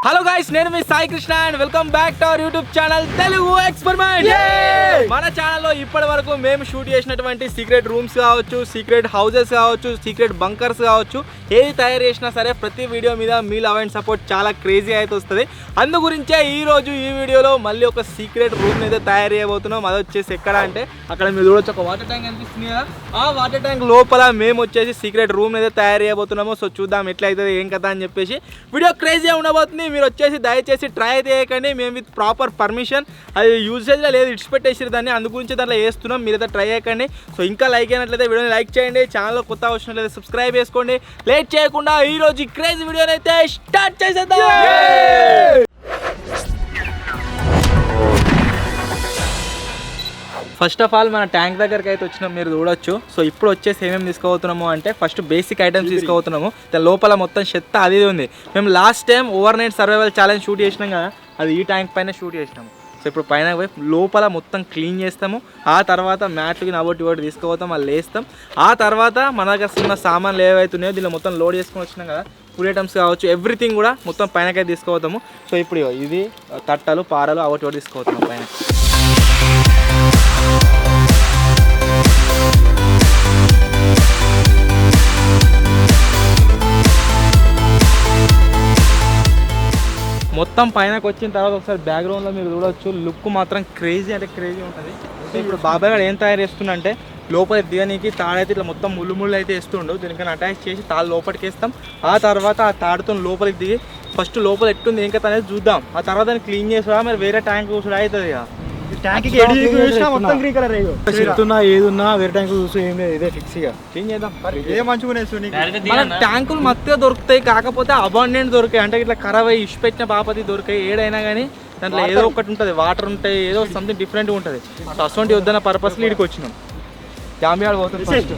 Hello guys, నేను మీ Sai Krishna and welcome back to our YouTube channel Telugu experiment. మన ఛానల్లో ఇప్పటి వరకు మేము షూట్ చేసినటువంటి సీక్రెట్ రూమ్స్ కావచ్చు, సీక్రెట్ హౌసెస్ కావచ్చు, సీక్రెట్ బంకర్స్ కావచ్చు, ఏది తయారు చేసినా సరే ప్రతి వీడియో మీద మీ లవ్ అండ్ సపోర్ట్ చాలా క్రేజీ అయితే వస్తుంది. అందు గురించే ఈరోజు ఈ వీడియోలో మళ్ళీ ఒక సీక్రెట్ రూమ్ అయితే తయారు చేయబోతున్నాం. అది వచ్చేసి ఎక్కడ అంటే అక్కడ మీరు చూడొచ్చు, ఒక వాటర్ ట్యాంక్ అనిపిస్తుంది కదా, ఆ వాటర్ ట్యాంక్ లోపల మేము వచ్చేసి సీక్రెట్ రూమ్ అయితే తయారు చేయబోతున్నాము. సో చూద్దాం ఎట్లా అవుతుంది ఏం కదా అని చెప్పేసి. వీడియో క్రేజీగా ఉండబోతుంది. మీరు వచ్చేసి దయచేసి ట్రై అయితే చేయకండి, మేము విత్ ప్రాపర్ పర్మిషన్, అది యూజేజ్లో లేదు ఇడిచిపెట్టేసారు దాన్ని, అందు గురించి దాంట్లో వేస్తున్నాం. మీరైతే ట్రై చేయకండి. సో ఇంకా లైక్ అయినట్లయితే వీడియోని లైక్ చేయండి, ఛానల్లో కొత్త వచ్చినట్లయితే సబ్స్క్రైబ్ చేసుకోండి. లేట్ చేయకుండా ఈరోజు ఈ క్రేజీ వీడియోని అయితే స్టార్ట్ చేసేద్దాం. ఫస్ట్ ఆఫ్ ఆల్ మన ట్యాంక్ దగ్గరికి అయితే వచ్చినాం, మీరు చూడొచ్చు. సో ఇప్పుడు వచ్చేసి ఏమేమి తీసుకోబోతున్నాము అంటే ఫస్ట్ బేసిక్ ఐటమ్స్ తీసుకోబోతున్నాము. లోపల మొత్తం చెత్త అది ఉంది. మేము last time over night survival challenge shoot చేసినాం కదా, అది ఈ ట్యాంక్ పైన షూట్ చేసినాము. సో ఇప్పుడు పైన పోయి లోపల మొత్తం క్లీన్ చేస్తాము. ఆ తర్వాత మ్యాట్లకి నవ్వటి ఒకటి తీసుకుపోతాం, అది వేస్తాం. ఆ తర్వాత మన దగ్గర ఉన్న సామాన్లు ఏవైతున్నాయో దీనిలో మొత్తం లోడ్ చేసుకొని వచ్చినాం కదా, ఫుడ్ ఐటమ్స్ కావచ్చు, ఎవ్రీథింగ్ కూడా మొత్తం పైనకైతే తీసుకుపోతాము. సో ఇప్పుడు ఇది తట్టలు, పారలు ఒకటి ఒకటి తీసుకుపోతున్నాం పైన. మొత్తం పైనకి వచ్చిన తర్వాత ఒకసారి బ్యాక్గ్రౌండ్లో మీరు చూడవచ్చు, లుక్ మాత్రం క్రేజీ అంటే క్రేజీ ఉంటుంది. ఇప్పుడు బాబాయ్ గారు ఏం తయారు చేస్తుండే, లోపలికి దిగనీకి తాడైతే ఇట్లా మొత్తం ముళ్ళు అయితే వేస్తుండు. దీనికన్నా అటాచ్ చేసి తాడు లోపలికి వేస్తాం. ఆ తర్వాత ఆ తాడుతో లోపలికి దిగి ఫస్ట్ లోపల ఎట్టుంది ఏం కథ అనేది చూద్దాం. ఆ తర్వాత దాన్ని క్లీన్ చేసా మరి వేరే ట్యాంక్ చూసుడు అవుతుంది కదా. ట్యాంకులు మత్తుగా దొరుకుతాయి, కాకపోతే అబాండెంట్ దొరికాయి అంటే ఇట్లా ఖరాబ్ అయ్యి ఇష్ట పెట్టిన బాపతి దొరికాయి. ఏడైనా కానీ దాంట్లో ఏదో ఒకటి ఉంటుంది, వాటర్ ఉంటాయి, ఏదో సంథింగ్ డిఫరెంట్ ఉంటుంది. సో అటువంటి వద్దన్న పర్పస్ ఇడికి వచ్చినాం. జాంబియాడు పోతుంది ఫస్ట్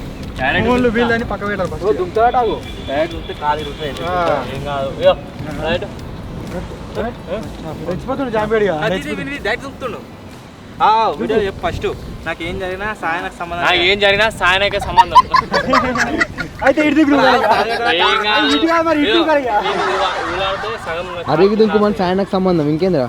వీళ్ళని పక్క పెట్టారు. వీడియో చెప్పు ఫస్ట్. నాకు ఏం జరిగినా సాయనకు సంబంధం, ఏం జరిగినా సాయనకే సంబంధం. అడిగి దుంకు మన సాయనకు సంబంధం ఇంకేంద్రా.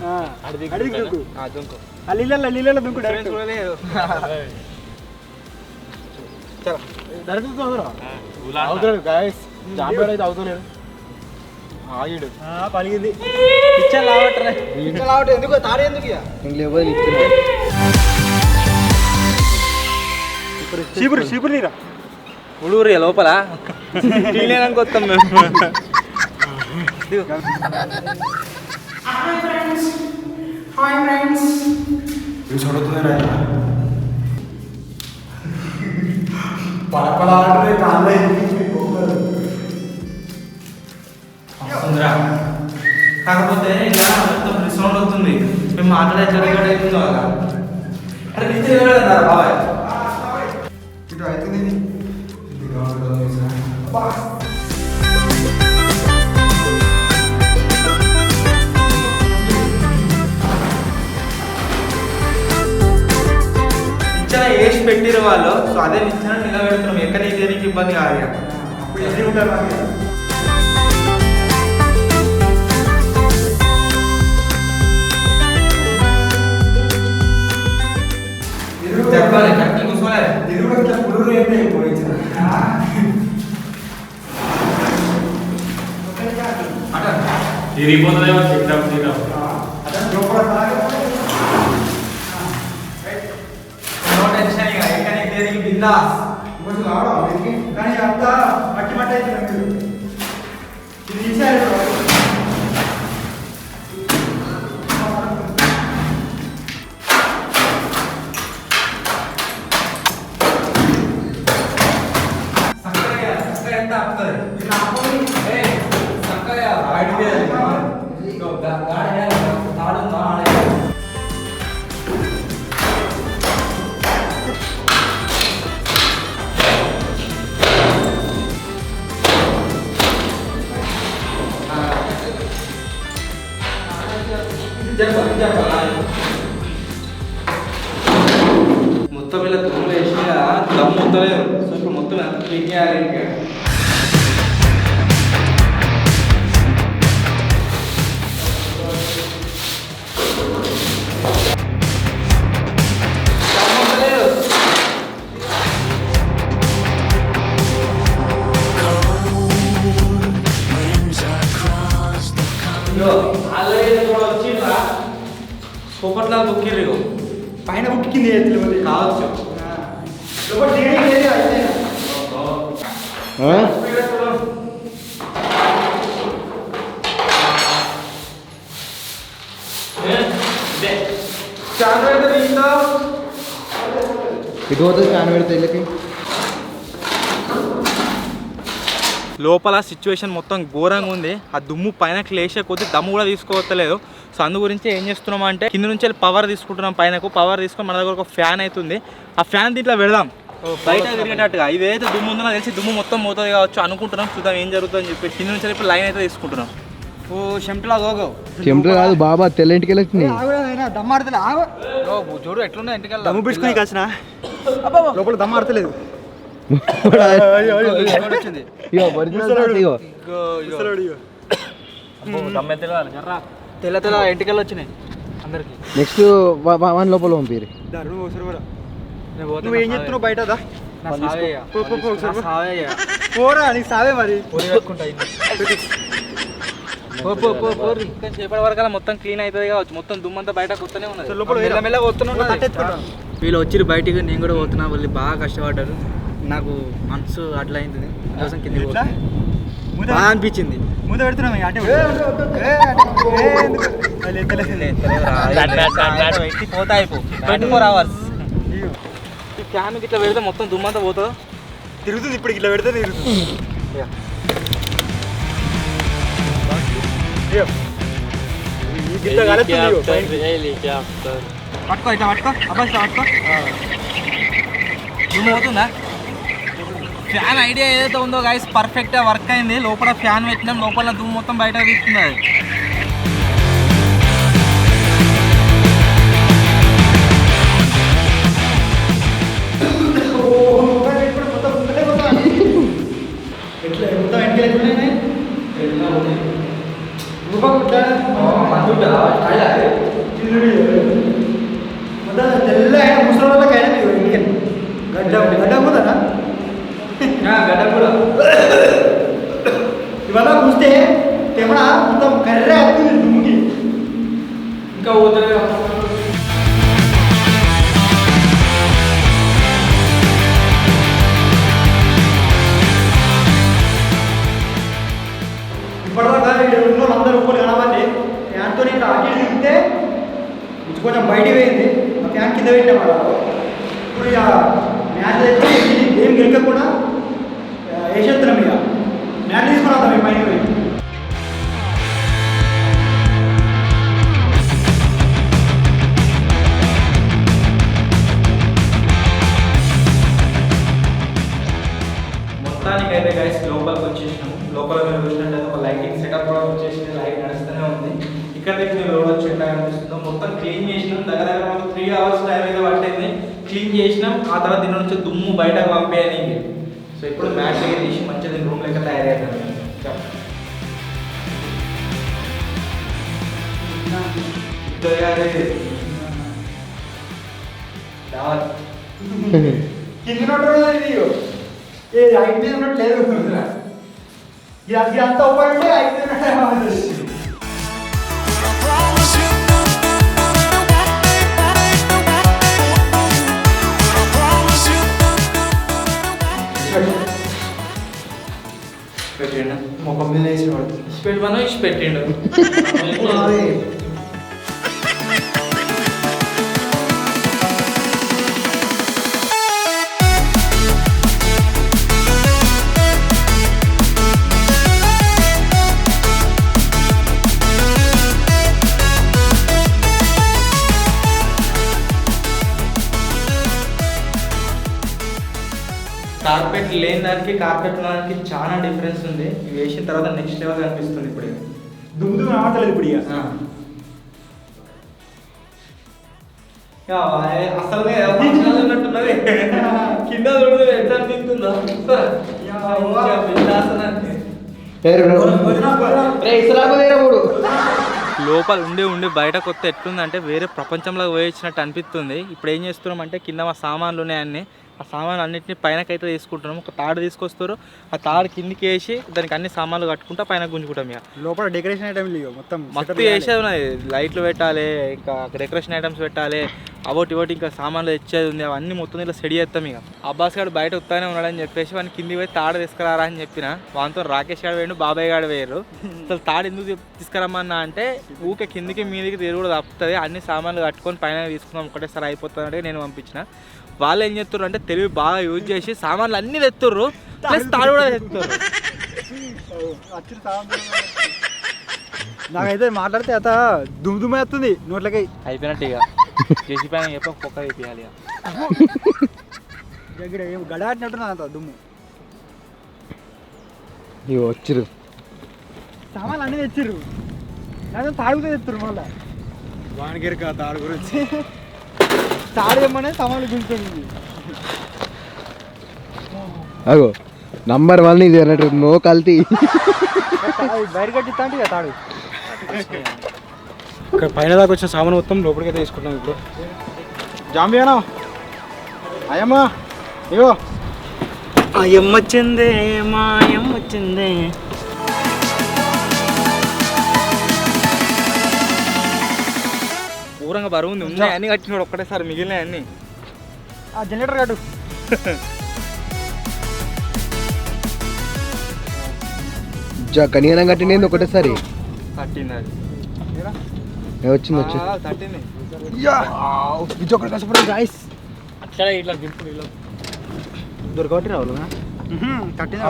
పలిగింది ఎందుకు తాడే ఎందుకు ఉడూరు లోపల క్లీన్ వస్తాం మేము. కాకపోతే ఇలా మొత్తం సౌండ్ వస్తుంది, మేము మాట్లాడే జరిగేట అవుతుందో అలా అంటే నిత్యం బాబాయ్ ఇటు అవుతుంది. నిచ్చెన వేసి పెట్టిరు వాళ్ళు. సో అదే నిచ్చెన నిలబెడుతున్నాం, ఎక్కడ దేనికి ఇబ్బంది కాదు. చెప్పాలి కట్టి కూర్చోలేదు తిరిగిపోతుందేమో చెప్తాం. కానీ అంతా మట్టి మట్టి అయితే మొత్తం ఇలా తుమ్ములు వేసిన దమ్ మొత్తం. సో ఇప్పుడు మొత్తం ఎంత క్లీన్ చేయాలి ఇంకా. సూపర్లా బుక్కిర్రు పైన బుక్కింది కావచ్చు. ఇటు పోతుంది ఫ్యాన్ పెడితే ఇళ్ళకి. లోపల సిచ్యువేషన్ మొత్తం ఘోరంగా ఉంది. ఆ దుమ్ము పైన లేచే కొద్ది దమ్ము కూడా తీసుకోవట్లేదు. సో అందు గురించి ఏం చేస్తున్నాం అంటే కింద నుంచి పవర్ తీసుకుంటున్నాం. పైనకు పవర్ తీసుకొని మన దగ్గర ఒక ఫ్యాన్ అవుతుంది. ఆ ఫ్యాన్ దీంట్లో పెడదాం బయట తిరిగేటట్టుగా. ఇదైతే దుమ్ము ఉందో నాకు తెలిసి దుమ్ము మొత్తం పోతుంది కావచ్చు అనుకుంటున్నాం. చూద్దాం ఏం జరుగుతుందని చెప్పి కింద నుంచి ఇప్పుడు లైన్ అయితే తీసుకుంటున్నాం. ఓ చెమటలా గోగో చెమటలు కాదు బాబా, తెల్లింటికి వెళ్ళొచ్చినాయి. దమ్మాడతలే చూడు ఎట్లున్నా ఇంటికి దమ్ము పిసుకుని కాసిన లోపల దమ్మాడతలేదు. తెల్ల తెల్ల ఇంటికెళ్ళి వచ్చినాయి అందరికి. నెక్స్ట్ వన్ లోపల పంపిరి. నువ్వు ఏం చెప్తున్నావు బయట పోరా నీకు సావే మరి. చేపల వరకు మొత్తం క్లీన్ అవుతుంది కావచ్చు. మొత్తం దుమ్మంతా బయట కొత్తనే ఉన్నది. వీళ్ళు వచ్చి బయటికి నేను కూడా పోతున్నా. వాళ్ళు బాగా కష్టపడ్డారు. నాకు మనసు అట్లా అయింది కోసం కింద బాగా అనిపించింది. ముందు పెడుతున్నాం పోతా అయిపో 24 hours. ఈ ఫ్యాన్ ఇట్లా పెడితే మొత్తం దుమ్మంతా పోతుందో తిరుగుతుంది. ఇప్పుడు ఇట్లా పెడితే తిరుగుతుంది. పట్టుకో ఇట్లా పట్టుకో అబ్బాయి ఇట్లా పట్టుకో. దుమ్ము పోతుందా? ఫ్యాన్ ఐడియా ఏదైతే ఉందో గైస్ పర్ఫెక్ట్గా వర్క్ అయింది. లోపల ఫ్యాన్ పెట్టినాం. లోపల దుమ్ము మొత్తం బయట తీస్తుంది. తెల్ల ముసలికైనా గడ్డ గడ్డ కూడా ఇవాళ చూస్తే తెమడ మొత్తం కర్రే అవుతుంది దుమ్ముకి. ఇంకా పోతుంది. ఇప్పటిదాకా ఇక్కడ ఉన్న అందరూ ఒక్కరు కనబడి ఫ్యాన్తో ఇట్లా అటు తిరిగితే కొంచెం బయటికి పోయింది. ఆ ఫ్యాన్ కింద పెట్టామట. ఇప్పుడు ఇక మ్యాచ్ అయితే గేమ్ గెలకకుండా వేసేస్తున్నాం. ఇక మ్యాచ్ తీసుకుని వస్తాం పైన పోయి. మొత్తానికైతే గైస్ లోపలికి వచ్చేసినాము. లోపల మీరు చూసినట్టయితే ఒక లైటింగ్ సెటప్ కూడా వచ్చేసింది. లైట్ నడుస్తూనే ఉంది. ఇక్కడ దగ్గర మీరు రోడ్ వచ్చి ఎట్లా కనిపిస్తుందో మొత్తం క్లీన్ చేసినాం. దగ్గర దగ్గర మనకు 3 hours టైం అయితే పట్టింది. క్లీన్ చేసినాం. ఆ తర్వాత దీని నుంచి దుమ్ము బయటకు పంపేయడానికి. సో ఇప్పుడు మ్యాచ్ దగ్గర తీసి మంచిగా దీని రూమ్ లెక్క తయారవుతుంది. కింద ఏ ఐదు మీద ఉన్నట్టు లేదు. ఇది అంతా ఒప్పంటే 5 పెట్టిండు ముఖం మీద వేసి పెట్టమను ఇచ్చి పెట్టిండు. కార్పెట్ లేని దానికి కార్పెట్ దానికి చాలా డిఫరెన్స్ ఉంది. ఇవి వేసిన తర్వాత నెక్స్ట్ లెవెల్ కనిపిస్తుంది. ఇప్పుడు దుమ్ము దుమ్ము రావట్లేదు. ఇప్పుడు ఇక అసలు ఉన్నట్టున్నది. కింద చూడదు ఎట్లా అనిపిస్తుందో. లోపల ఉండి బయట కొత్త ఎట్లుందంటే వేరే ప్రపంచంలో పోయించినట్టు అనిపిస్తుంది. ఇప్పుడు ఏం చేస్తున్నాం అంటే కింద మా సామాన్లు ఉన్నాయన్ని ఆ సామాన్లు అన్నింటినీ పైనకైతే తీసుకుంటున్నాం. ఒక తాడు తీసుకొస్తారు, ఆ తాడు కిందికి వేసి దానికి అన్ని సామాన్లు కట్టుకుంటా పైన గుంజుకుంటాం. ఇక లోపల డెకరేషన్ ఐటమ్ మొత్తం మస్తు వేసేది ఉన్నది, లైట్లు పెట్టాలి, ఇంకా డెకరేషన్ ఐటమ్స్ పెట్టాలి, అవోటి ఇవోటి ఇంకా సామాన్లు తెచ్చేది ఉంది. అవన్నీ మొత్తం ఇట్లా సెడి చేస్తాం. ఇక అబ్బాస్ గారు బయట ఉత్తానే ఉన్నాడని చెప్పేసి వాడిని కిందికి పోయి తాడు తీసుకురారా అని చెప్పిన. వానితో రాకేష్ గారు వేయండు, బాబాయ్ గారు వేయరు. అసలు తాడు ఎందుకు తీసుకురమ్మన్నా అంటే ఊకే కిందికి మీదికి తిరుగుడు తప్పుతుంది, అన్ని సామాన్లు కట్టుకొని పైన తీసుకుందాం ఒకటేసారి అయిపోతుంది అంటే నేను పంపించిన. వాళ్ళు ఏం చేస్తారు అంటే తెలివి బాగా యూజ్ చేసి సామాన్లు అన్నీ తెస్తుర్రు, ప్లస్ తాడు కూడా తెస్తున్నారు. నాకైతే మాట్లాడితే అత దుమ్దుమ్మ వస్తుంది నోట్లకి. అయిపోయినట్టు ఇక చేసి పైన చెప్పి కుక్క అయిపోయాలి. గడాటినట్టు అంత దుమ్ము. ఇవి వచ్చిరు సామాన్లు అన్నీ తెచ్చిర్రు, తాడుగుతే తెస్తారు. మళ్ళీ వానిగిరిక తాడు గురించి తాడు ఏమనే సామాన్లు గుంజుతుంది. అగో నంబర్ 1 ఇది అన్నట్టు నో కల్తీ. బయట కట్టిస్తా అంటే తాడు ఇక్కడ పైన దాకా వచ్చిన సామాన్ మొత్తం లోపలికైతే తీసుకుంటాం. ఇప్పుడు జాంబియానా అయ్యమ్మా ఇగో అయ్యమ్మ వచ్చిందే మా అయ్యమ్మ వచ్చిందే. ఊరంగా బరువు ఉంది, ఉన్నాయి అన్ని కట్టినాడు ఒక్కటేసారి, మిగిలిన అన్ని. ఆ జనరేటర్ కట్టు. కనీసం కట్టింది ఒకటేసారి కట్టింది అది వచ్చింది వచ్చి కట్టింది. ఇది ఒకటి కష్టపడి గాయస్ అట్లా ఇట్లా దింపుడు ఇలా దొరకబట్టి రావాలి కట్టింది.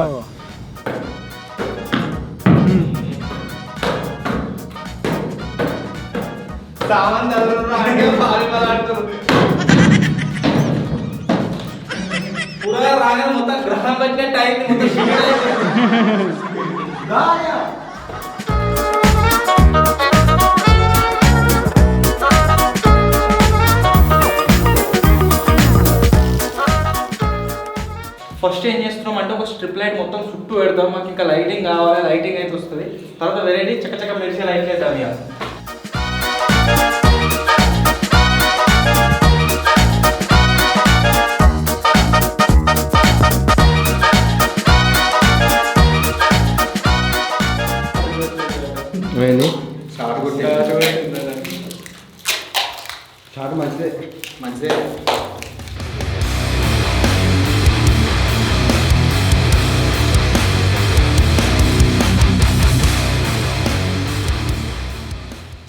మొత్తం గ్రహం పట్టినట్టు అయింది. ఫస్ట్ ఏం చేస్తున్నాం అంటే ఒక స్ట్రిప్ లైట్ మొత్తం చుట్టూ పెడతాం. మాకు ఇంకా లైటింగ్ కావాలి, లైటింగ్ అయితే వస్తుంది. తర్వాత వెరైటీ చక్కచక్క మెరిసే లైట్ వేద్దాం. ఇక షార్ట్ మంచిదే మంచిదే.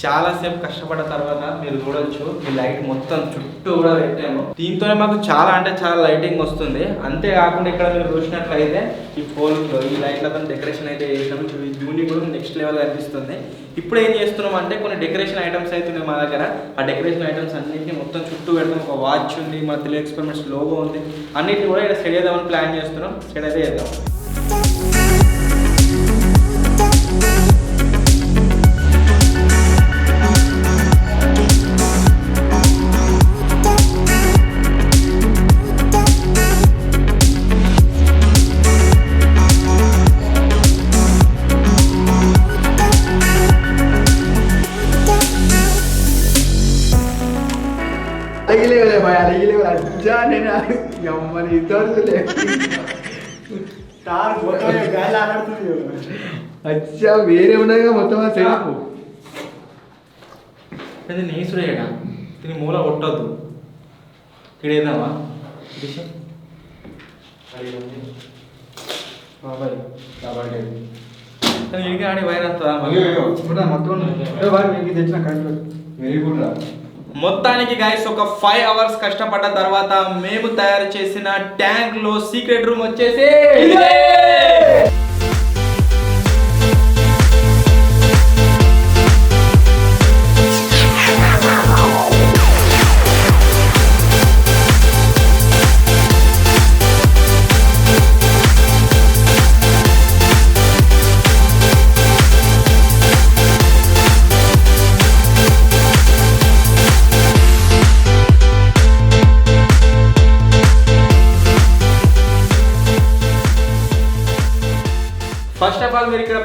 చాలాసేపు కష్టపడ్డ తర్వాత మీరు చూడొచ్చు ఈ లైట్ మొత్తం చుట్టూ కూడా పెట్టాము. దీంతోనే మాకు చాలా అంటే చాలా లైటింగ్ వస్తుంది. అంతేకాకుండా ఇక్కడ మీరు చూసినట్లయితే ఈ పోల్తో ఈ లైట్లతో డెకరేషన్ అయితే చేసినాము. జూనింగ్ కూడా నెక్స్ట్ లెవెల్ కనిపిస్తుంది. ఇప్పుడు ఏం చేస్తున్నాం అంటే కొన్ని డెకరేషన్ ఐటమ్స్ అయితే ఉన్నాయి మా దగ్గర. ఆ డెకరేషన్ ఐటమ్స్ అన్నింటినీ మొత్తం చుట్టూ పెడతాం. ఒక వాచ్ ఉంది, మన తెలుగు ఎక్స్పెరిమెంట్స్ లోగో ఉంది, అన్నింటినీ కూడా ఇక్కడ సెట్ చేద్దామని ప్లాన్ చేస్తున్నాం. సెట్ అయితే చేద్దాం. వేరే ఉన్నాయిగా మొత్తం అది నీసుడేడా దీని మూల కొట్టద్దు. ఇక్కడ ఏదామా ఇంకా ఆడి వైర్ మొత్తానికి గైస్ ఒక 5 hours కష్టపడ్డ తర్వాత మేము తయారు చేసిన ట్యాంక్ లో సీక్రెట్ రూమ్ వచ్చేసి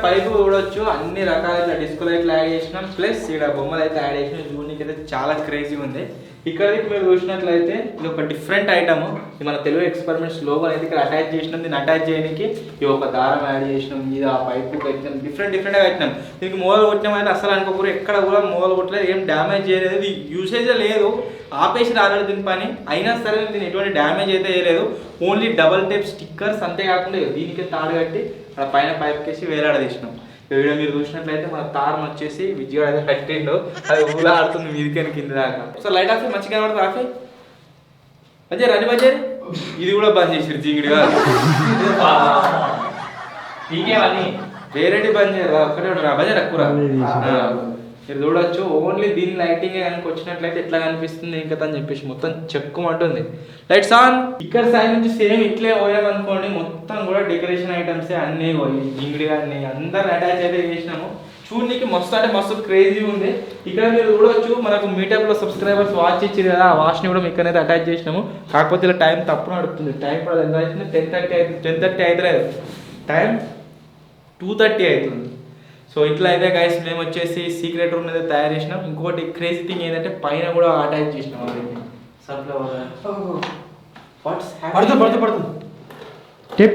పైపు చూడొచ్చు, అన్ని రకాల ఇట్లా డిస్కో లైట్లు యాడ్ చేసినాం, ప్లస్ ఇక్కడ బొమ్మలు అయితే యాడ్ చేసినాం. చూడడానికి అయితే చాలా క్రేజీ ఉంది. ఇక్కడ మీరు చూసినట్లయితే ఇది ఒక డిఫరెంట్ ఐటమ్. ఇది మన తెలుగు ఎక్స్పెరిమెంట్స్ లోగో అయితే ఇక్కడ అటాచ్ చేసినాం. దీన్ని అటాచ్ చేయడానికి ఈ ఒక దారం యాడ్ చేసినాం, ఇది ఆ పైపు కట్టినాం, డిఫరెంట్గా కట్టినాం. దీనికి మూలలు కొట్టినామైతే అసలు అనుకోకూడదు, ఎక్కడ కూడా మూలలు కొట్టలేదు, ఏం డ్యామేజ్ చేయలేదు. ఇది యూసేజ్ లేదు, ఆపేసి రాలేదు దీని పని. అయినా సరే దీన్ని ఎటువంటి డ్యామేజ్ అయితే చేయలేదు. ఓన్లీ డబల్ టేప్ స్టిక్కర్స్, అంతేకాకుండా దీనికి తాడు కట్టి అక్కడ పైన పైప్ కేసి వేలాడదీసినాం. వీడియో మీరు చూసినట్లయితే మన తారం వచ్చేసి విజయవాడ అయితే కట్టిండు, అది ఊలా ఆడుతుంది మీదికని కింద దాకా. సో లైట్ ఆఫ్ మంచిగా కనబడుతుంది, ఆఫే మంచిగా రండి మంచిగా. ఇది కూడా బంద్ చేసారు జింగిడిగా, వేరేటి బంద్ చేయరు, ఒక్కటే రా బంద్ ఎక్కువ. మీరు చూడొచ్చు, ఓన్లీ దీని లైటింగ్ కనుక వచ్చినట్లయితే ఎట్లా కనిపిస్తుంది ఇంకా అని చెప్పేసి మొత్తం చెక్కుమంటుంది. Lights on. ఇక్కడ సైడ్ నుంచి సేమ్ ఇట్లే పోయామనుకోండి, మొత్తం కూడా డెకరేషన్ ఐటమ్స్ అన్నీ పోయి జింగిడి కానీ అందరు అటాచ్ అయితే చేసినాము. చూడడానికి మస్తు అంటే మస్తు క్రేజీ ఉంది. ఇక్కడ మీరు చూడొచ్చు, మనకు మీటప్లో సబ్స్క్రైబర్స్ వాచ్ ఇచ్చారు కదా, ఆ వాచ్ని కూడా మీకు అనేది అటాచ్ చేసినాము. కాకపోతే ఇలా టైం తప్పు నడుస్తుంది. టైం కూడా ఎంత అవుతుంది, 10:30 అవుతలేదు, టైం 2:30 అవుతుంది. సో ఇట్లా అయితే గైస్ మేము వచ్చేసి సీక్రెట్ రూమ్ అయితే తయారు చేసినాం. ఇంకోటి క్రేజీ థింగ్ ఏంటంటే పైన కూడా అటాచ్ చేసినాం అది సన్ఫ్లవర్. పడుతుంది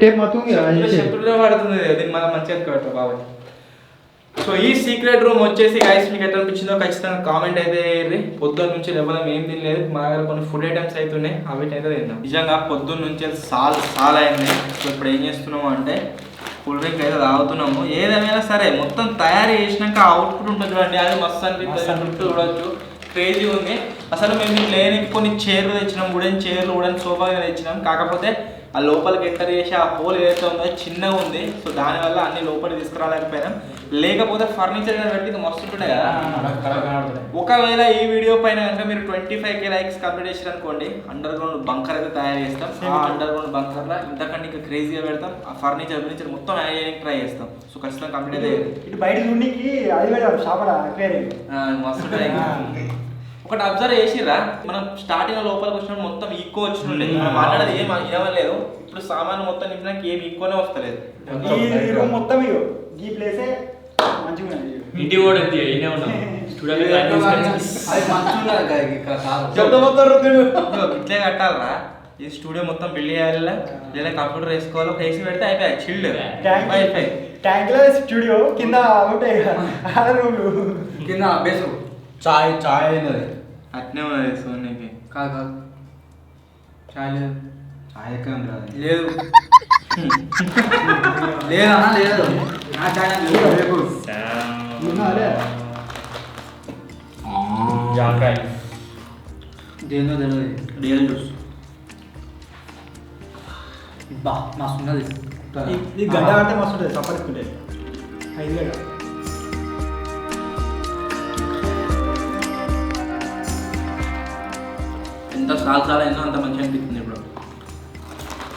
టేప్ మొత్తం పడుతుంది, దీన్ని మనం మంచిగా కట్టాం బాగా. సో ఈ సీక్రెట్ రూమ్ వచ్చేసి గైస్ మీకు ఎట్లా అనిపించిందో ఖచ్చితంగా కామెంట్ అయితే వేయండి. పొద్దున్న నుంచి ఎవరం ఏం తినలేదు, మా దగ్గర కొన్ని ఫుడ్ ఐటమ్స్ అయితే ఉన్నాయి, అవి అయితే తిన్నాం. నిజంగా పొద్దున్న నుంచి సాల్ అయింది. సో ఇప్పుడు ఏం చేస్తున్నాము అంటే కూల్ డ్రింక్ అయితే తాగుతున్నాము. ఏదేమైనా సరే మొత్తం తయారు చేసినాక అవుట్పుట్ ఉంటుంది చూడండి, అది మస్తు అనిపిస్తుంది. చూడొచ్చు, క్రేజీ ఉంది. అసలు మేము లేని కొన్ని చైర్లు తెచ్చినాం, వుడెన్ చైర్లు, వుడెన్ సోఫా తెచ్చినాం. కాకపోతే ఆ లోపలికి ఎంటర్ చేసి ఆ హోల్ ఏదైతే ఉందో చిన్నగా ఉంది. సో దానివల్ల అన్ని లోపలికి తీసుకురాలేకపోయినాం. లేకపోతే ఫర్నిచర్ పెట్టి ఇది మస్తు ఉంటుండే కదా. ఒకవేళ ఈ వీడియో పైన కనుక మీరు 25K లైక్స్ కంప్లీట్ చేసారు అనుకోండి, అండర్ గ్రౌండ్ బంకర్ అయితే తయారు చేస్తాం. ఆ అండర్ గ్రౌండ్ బంకర్లో ఇంతకంటే ఇంకా క్రేజీగా పెడతాం. ఆ ఫర్నిచర్ మొత్తం యాడ్ చేయడానికి ట్రై చేస్తాం. సో ఖచ్చితంగా కంప్లీట్ అయితే ఇటు బయట చూడడానికి అది పెడతాం షాపడా మస్తు ట్రై. ఒకటి అబ్జర్వ్ చేసిరా, మనం స్టార్టింగ్ లోపలికి వచ్చినప్పుడు మొత్తం ఈకో వచ్చిండే, మాట్లాడేది ఏం ఇవ్వలేదు. ఇప్పుడు సామాన్ మొత్తం నింపినాక ఏమి ఈకోనే వస్తలేదు. ఈ రూమ్ మొత్తం ఈ ప్లేసే మంచిగా ఇంటి కూడా ఇట్లే కట్టాలరా. ఈ స్టూడియో మొత్తం బిల్డ్ చేయాలి, లేదా కంప్యూటర్ వేసుకోవాలి, ఒక ఏసీ పెడితే అయిపోయాయి. చిల్డ్ వైఫై ట్యాంక్ లో స్టూడియో కింద ఉంటాయి రూమ్లు, కింద బేసు చాయ్ అయినది అట్నే ఉన్నది. సోనీకి కాదు చాయ్ లేదు, చాయ్ ఎక్కడ లేదు లేదన్నా లేదు. నా చాయ్ దేనిలో తెలియదు. రియల్ జ్యూస్ బా మస్తు ఉన్నది. ఈ గడ్డ అంటే మస్తు ఉంటుంది, సపరేట్ 5 గడ్డ. ఎంత సాల్ అయినా అంత మంచిగా అనిపిస్తుంది. ఇప్పుడు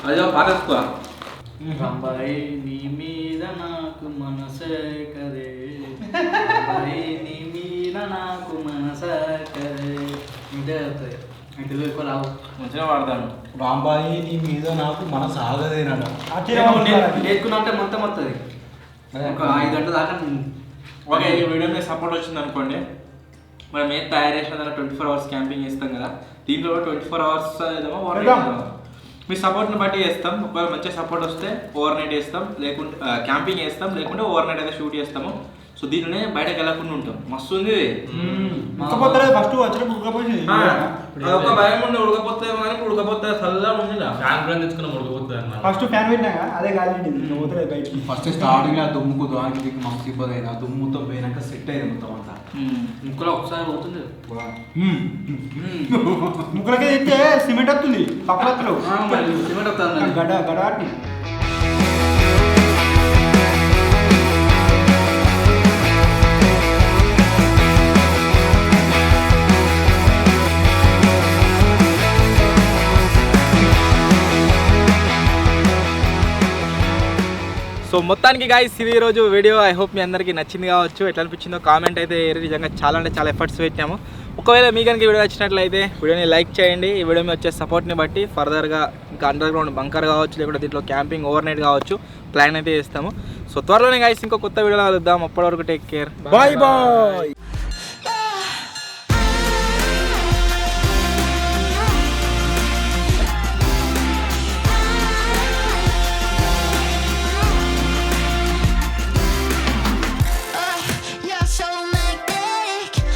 అదే పాట వేసుకో. రంబాయి నీ మీద నాకు మనసే కదే, రంబాయి నీ మీద నాకు మనసే కదే. ఇంతే అవుతుంది, ఇంటిలో ఎక్కువ రావు. మంచిగా వాడతాను. రాంబాయి నీ మీద నాకు మనసు ఆగదేనట. నేర్చుకున్నంటే మొత్తం వస్తుంది. ఒక 5 గంటల దాకా. ఓకే, ఈ వీడియో మీద సపోర్ట్ వచ్చింది అనుకోండి, మనం ఏం తయారు చేసిన దాన్ని 24 hours క్యాంపింగ్ చేస్తాం కదా, దీంట్లో 24 hours ఏదేమో మీ సపోర్ట్ని బట్టి చేస్తాం. ఒకవేళ మంచి సపోర్ట్ వస్తే ఓవర్ నైట్ చేస్తాం, లేకుంటే క్యాంపింగ్ చేస్తాం, లేకుంటే ఓవర్ నైట్ అయితే షూట్ చేస్తాము. సో దీనినే బయటకు వెళ్ళకుండా ఉంటాం. మస్తు ఉంది. ఫస్ట్ వచ్చినప్పుడు ఉడకపోయింది, ఒక భయం ఉండి ఉడకపోతే కానీ ఉడకపోతే చల్లగా ఉంది. తెచ్చుకున్న ఉడకపోతుంది. ఫస్ట్ ఫ్యాన్ పెట్టినాక అదే గాలి పోతలేదు బయటికి. ఫస్ట్ స్టార్టింగ్ ఆ దుమ్ముకు దానికి దీనికి మస్తు ఇబ్బంది అయింది. ఆ దుమ్ముతో పోయినాక సెట్ అయింది మొత్తం అంతా. ఇంకోలో ఒకసారి పోతుంది. ముక్కలకి తెస్తే సిమెంట్ వస్తుంది పక్కలో సిమెంట్ వస్తుంది. గడ్డ గడ్డ. సో మొత్తానికి గైస్ ఇది ఈరోజు వీడియో. ఐ హోప్ మీ అందరికీ నచ్చింది కావచ్చు. ఎట్లా అనిపించిందో కామెంట్ అయితే నిజంగా చాలా అంటే చాలా ఎఫర్ట్స్ పెట్టాము. ఒకవేళ మీ కనుక వీడియో వచ్చినట్లయితే వీడియోని లైక్ చేయండి. ఈ వీడియో మీద వచ్చే సపోర్ట్ని బట్టి ఫర్దర్గా ఇంకా అండర్ గ్రౌండ్ బంకర్ కావచ్చు, లేకుంటే దీంట్లో క్యాంపింగ్ ఓవర్ నైట్ కావచ్చు ప్లాన్ అయితే చేస్తాము. సో త్వరలోనే గైస్ ఇంకో కొత్త వీడియోలో కలుద్దాం. అప్పటి వరకు టేక్ కేర్. Bye bye.